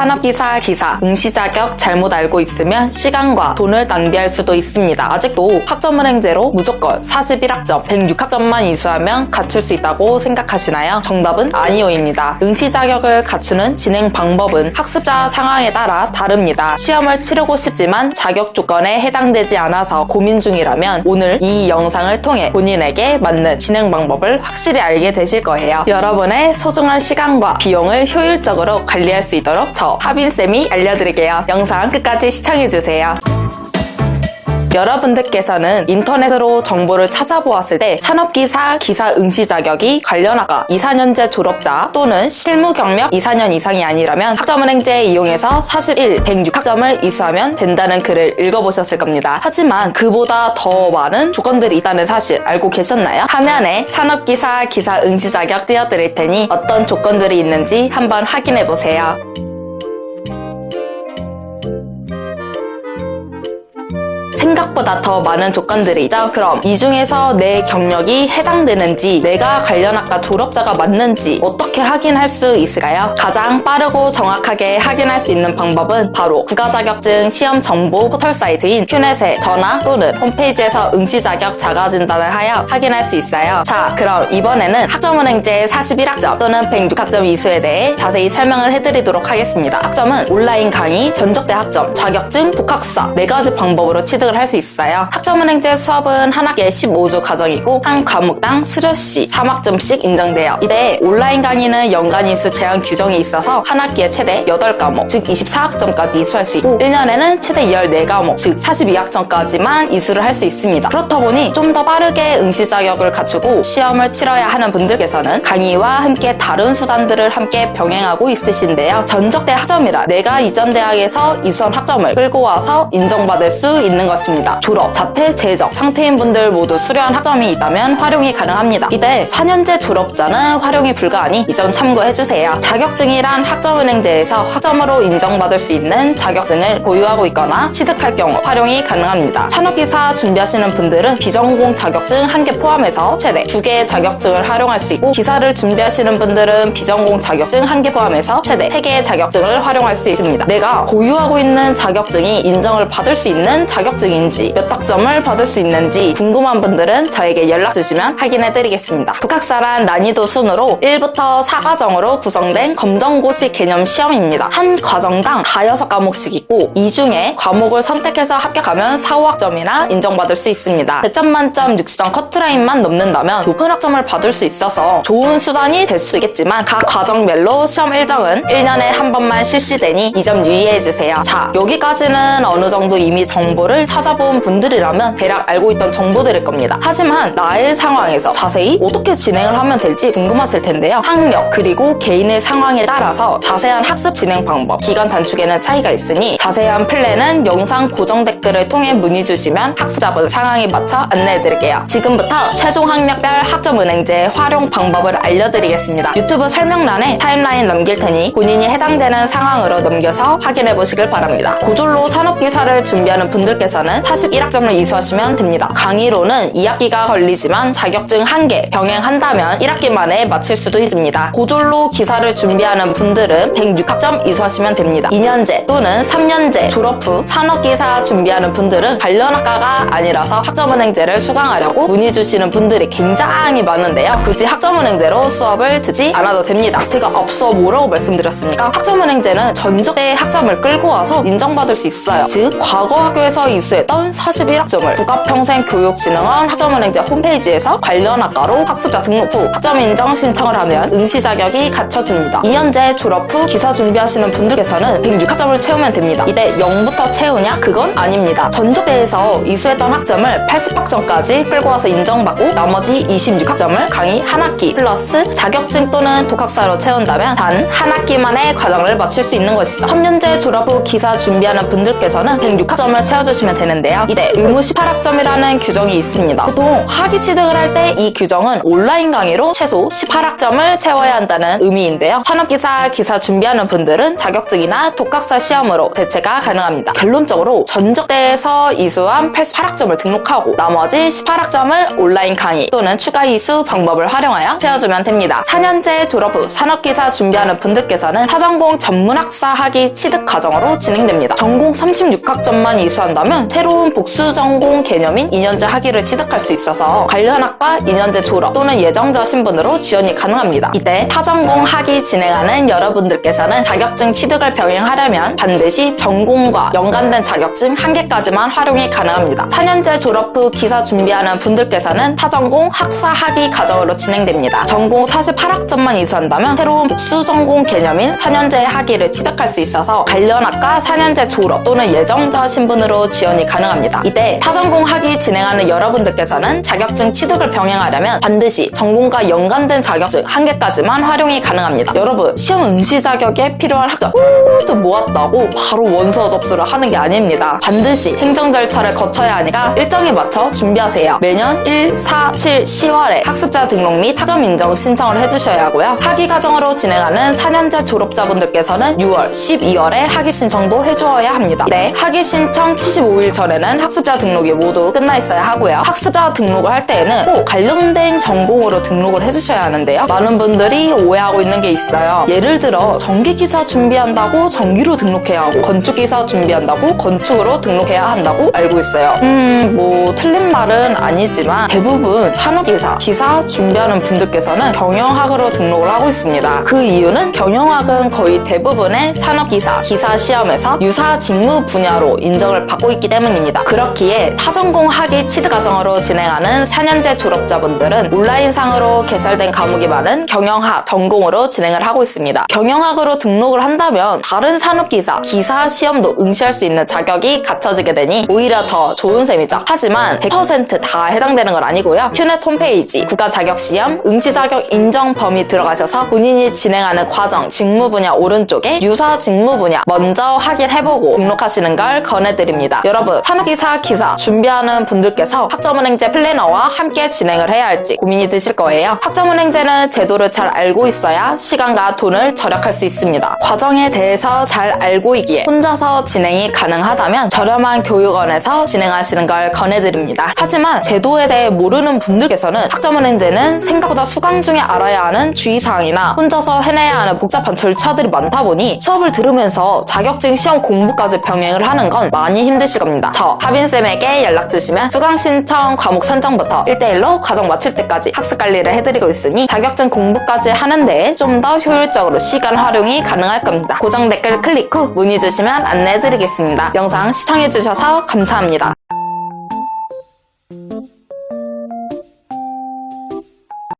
산업기사, 기사, 응시 자격 잘못 알고 있으면 시간과 돈을 낭비할 수도 있습니다. 아직도 학점은행제로 무조건 41학점, 106학점만 이수하면 갖출 수 있다고 생각하시나요? 정답은 아니오입니다. 응시 자격을 갖추는 진행 방법은 학습자 상황에 따라 다릅니다. 시험을 치르고 싶지만 자격 조건에 해당되지 않아서 고민 중이라면 오늘 이 영상을 통해 본인에게 맞는 진행 방법을 확실히 알게 되실 거예요. 여러분의 소중한 시간과 비용을 효율적으로 관리할 수 있도록 저 하빈쌤이 알려드릴게요. 영상 끝까지 시청해주세요. 여러분들께서는 인터넷으로 정보를 찾아보았을 때 산업기사, 기사 응시 자격이 관련 학과 2, 4년제 졸업자 또는 실무 경력 2, 4년 이상이 아니라면 학점은행제 이용해서 41, 106학점을 이수하면 된다는 글을 읽어보셨을 겁니다. 하지만 그보다 더 많은 조건들이 있다는 사실 알고 계셨나요? 화면에 산업기사, 기사 응시 자격 띄워드릴 테니 어떤 조건들이 있는지 한번 확인해보세요. 생각보다 더 많은 조건들이 있죠. 그럼 이 중에서 내 경력이 해당되는지, 내가 관련 학과 졸업자가 맞는지 어떻게 확인할 수 있을까요? 가장 빠르고 정확하게 확인할 수 있는 방법은 바로 국가자격증 시험 정보 포털 사이트인 큐넷에 전화 또는 홈페이지에서 응시 자격 자가 진단을 하여 확인할 수 있어요. 자, 그럼 이번에는 학점은행제 41학점 또는 106학점 이수에 대해 자세히 설명을 해드리도록 하겠습니다. 학점은 온라인 강의, 전적대 학점, 자격증, 복학사 4가지 방법으로 취득을 할 수 있어요. 학점은행제 수업은 한 학기에 15주 과정이고 한 과목당 수료시 3학점씩 인정돼요. 이때 온라인 강의는 연간 이수 제한 규정이 있어서 한 학기에 최대 8과목, 즉 24학점까지 이수할 수 있고 1년에는 최대 14과목, 즉 42학점까지만 이수를 할 수 있습니다. 그렇다 보니 좀 더 빠르게 응시 자격을 갖추고 시험을 치러야 하는 분들께서는 강의와 함께 다른 수단들을 함께 병행하고 있으신데요. 전적대 학점이라 내가 이전 대학에서 이수한 학점을 끌고 와서 인정받을 수 있는 것입니다. 졸업, 자퇴, 재적 상태인 분들 모두 수료한 학점이 있다면 활용이 가능합니다. 이때 4년제 졸업자는 활용이 불가하니 이 점 참고해주세요. 자격증이란 학점은행제에서 학점으로 인정받을 수 있는 자격증을 보유하고 있거나 취득할 경우 활용이 가능합니다. 산업기사 준비하시는 분들은 비전공 자격증 1개 포함해서 최대 2개의 자격증을 활용할 수 있고 기사를 준비하시는 분들은 비전공 자격증 1개 포함해서 최대 3개의 자격증을 활용할 수 있습니다. 내가 보유하고 있는 자격증이 인정을 받을 수 있는 자격증인지 몇 학점을 받을 수 있는지 궁금한 분들은 저에게 연락 주시면 확인해드리겠습니다. 독학사란 난이도 순으로 1부터 4과정으로 구성된 검정고시 개념 시험입니다. 한 과정당 5과목씩 있고 이 중에 과목을 선택해서 합격하면 4, 5학점이나 인정받을 수 있습니다. 100점 만점 60점 커트라인만 넘는다면 높은 학점을 받을 수 있어서 좋은 수단이 될 수 있겠지만 각 과정별로 시험 일정은 1년에 한 번만 실시되니 이 점 유의해주세요. 자, 여기까지는 어느 정도 이미 정보를 찾아본 분들이라면 대략 알고 있던 정보들일 겁니다. 하지만 나의 상황에서 자세히 어떻게 진행을 하면 될지 궁금하실 텐데요. 학력 그리고 개인의 상황에 따라서 자세한 학습 진행 방법, 기간 단축에는 차이가 있으니 자세한 플랜은 영상 고정 댓글을 통해 문의 주시면 학습자분 상황에 맞춰 안내해드릴게요. 지금부터 최종 학력별 학점은행제 활용 방법을 알려드리겠습니다. 유튜브 설명란에 타임라인 넘길 테니 본인이 해당되는 상황으로 넘겨서 확인해보시길 바랍니다. 고졸로 산업기사를 준비하는 분들께서는 41학점을 이수하시면 됩니다. 강의로는 2학기가 걸리지만 자격증 1개 병행한다면 1학기 만에 마칠 수도 있습니다. 고졸로 기사를 준비하는 분들은 106학점 이수하시면 됩니다. 2년제 또는 3년제 졸업 후 산업기사 준비하는 분들은 관련 학과가 아니라서 학점은행제를 수강하려고 문의 주시는 분들이 굉장히 많은데요. 굳이 학점은행제로 수업을 듣지 않아도 됩니다. 제가 앞서 뭐라고 말씀드렸습니까? 학점은행제는 전적대 학점을 끌고 와서 인정받을 수 있어요. 즉 과거 학교에서 이수했던 41학점을 국가평생교육진흥원 학점은행제 홈페이지에서 관련 학과로 학습자 등록 후 학점 인정 신청을 하면 응시 자격이 갖춰집니다. 2년제 졸업 후 기사 준비하시는 분들께서는 106학점을 채우면 됩니다. 이때 0부터 채우냐? 그건 아닙니다. 전적대에서 이수했던 학점을 80학점까지 끌고 와서 인정받고 나머지 26학점을 강의 한 학기 플러스 자격증 또는 독학사로 채운다면 단 한 학기만의 과정을 마칠 수 있는 것이죠. 3년제 졸업 후 기사 준비하는 분들께서는 106학점을 채워주시면 되는데요. 이때 의무 18학점이라는 규정이 있습니다. 보통 학위 취득을 할 때 이 규정은 온라인 강의로 최소 18학점을 채워야 한다는 의미인데요. 산업기사 기사 준비하는 분들은 자격증이나 독학사 시험으로 대체가 가능합니다. 결론적으로 전적대에서 이수한 88학점을 등록하고 나머지 18학점을 온라인 강의 또는 추가 이수 방법을 활용하여 채워주면 됩니다. 4년제 졸업 후 산업기사 준비하는 분들께서는 타전공 전문학사 학위 취득 과정으로 진행됩니다. 전공 36학점만 이수한다면 새로운 복수 전공 개념인 2년제 학위를 취득할 수 있어서 관련 학과 2년제 졸업 또는 예정자 신분으로 지원이 가능합니다. 이때 타전공 학위 진행하는 여러분들께서는 자격증 취득을 병행하려면 반드시 전공과 연관된 자격증 1개까지만 활용이 가능합니다. 4년제 졸업 후 기사 준비하는 분들께서는 타전공 학사 학위 과정으로 진행됩니다. 전공 48학점만 이수한다면 새로운 복수 전공 개념인 4년제 학위를 취득할 수 있어서 관련 학과 4년제 졸업 또는 예정자 신분으로 지원이 가능합니다. 이때 타전공 학위 진행하는 여러분들께서는 자격증 취득을 병행하려면 반드시 전공과 연관된 자격증 1개까지만 활용이 가능합니다. 여러분, 시험 응시 자격에 필요한 학점 또 모았다고 바로 원서 접수를 하는 게 아닙니다. 반드시 행정 절차를 거쳐야 하니까 일정에 맞춰 준비하세요. 매년 1, 4, 7, 10월에 학습자 등록 및 학점 인정 신청을 해주셔야 하고요. 학위 과정으로 진행하는 4년제 졸업자분들께서는 6월, 12월에 학위 신청도 해주어야 합니다. 네, 학위 신청 75일 전에는 학습자 등록이 모두 끝나 있어야 하고요. 학습자 등록을 할 때에는 꼭 관련된 전공으로 등록을 해주셔야 하는데요. 많은 분들이 오해하고 있는 게 있어요. 예를 들어 전기기사 준비한다고 전기로 등록해야 하고 건축기사 준비한다고 건축으로 등록해야 한다고 알고 있어요. 뭐 틀린 말은 아니지만 대부분 산업기사, 기사 준비하는 분들께서는 경영학으로 등록을 하고 있습니다. 그 이유는 경영학은 거의 대부분의 산업기사, 기사 시험에서 유사 직무 분야로 인정을 받고 있기 때문입니다. 그렇기에 타전공 학위 취득 과정으로 진행하는 4년제 졸업자분들은 온라인상으로 개설된 과목이 많은 경영학 전공으로 진행을 하고 있습니다. 경영학으로 등록을 한다면 다른 산업기사, 기사 시험도 응시할 수 있는 자격이 갖춰지게 되니 오히려 더 좋은 셈이죠. 하지만 100%다 해당되는 건 아니고요. 큐넷 홈페이지 국가자격시험 응시자격 인정 범위 들어가셔서 본인이 진행하는 과정, 직무 분야 오른쪽에 유사 직무 분야 먼저 확인해보고 등록하시는 걸 권해드립니다. 여러분, 산업기사, 기사 준비하는 분들께서 학점은행제 플래너와 함께 진행을 해야 할지 고민이 드실 거예요. 학점은행제는 제도를 잘 알고 있어야 시간과 돈을 절약할 수 있습니다. 과정에 대해서 잘 알고 있기에 혼자서 진행이 가능하다면 저렴한 교육원에서 진행하시는 걸 권해드립니다. 하지만 제도에 대해 모르는 분들께서는 학점은행제는 생각보다 수강 중에 알아야 하는 주의사항이나 혼자서 해내야 하는 복잡한 절차들이 많다 보니 수업을 들으면서 자격증 시험 공부까지 병행을 하는 건 많이 힘드실 겁니다. 저 하빈쌤에게 연락 주시면 수강 신청 과목 선정부터 1대1로 과정 마칠 때까지 학습 관리를 해드리고 있으니 자격증 공부까지 하는 데에 좀 더 효율적으로 시간 활용이 가능할 겁니다. 고정 댓글 클릭 후 문의 주시면 안내해드리겠습니다. 영상 시청해주셔서 감사합니다.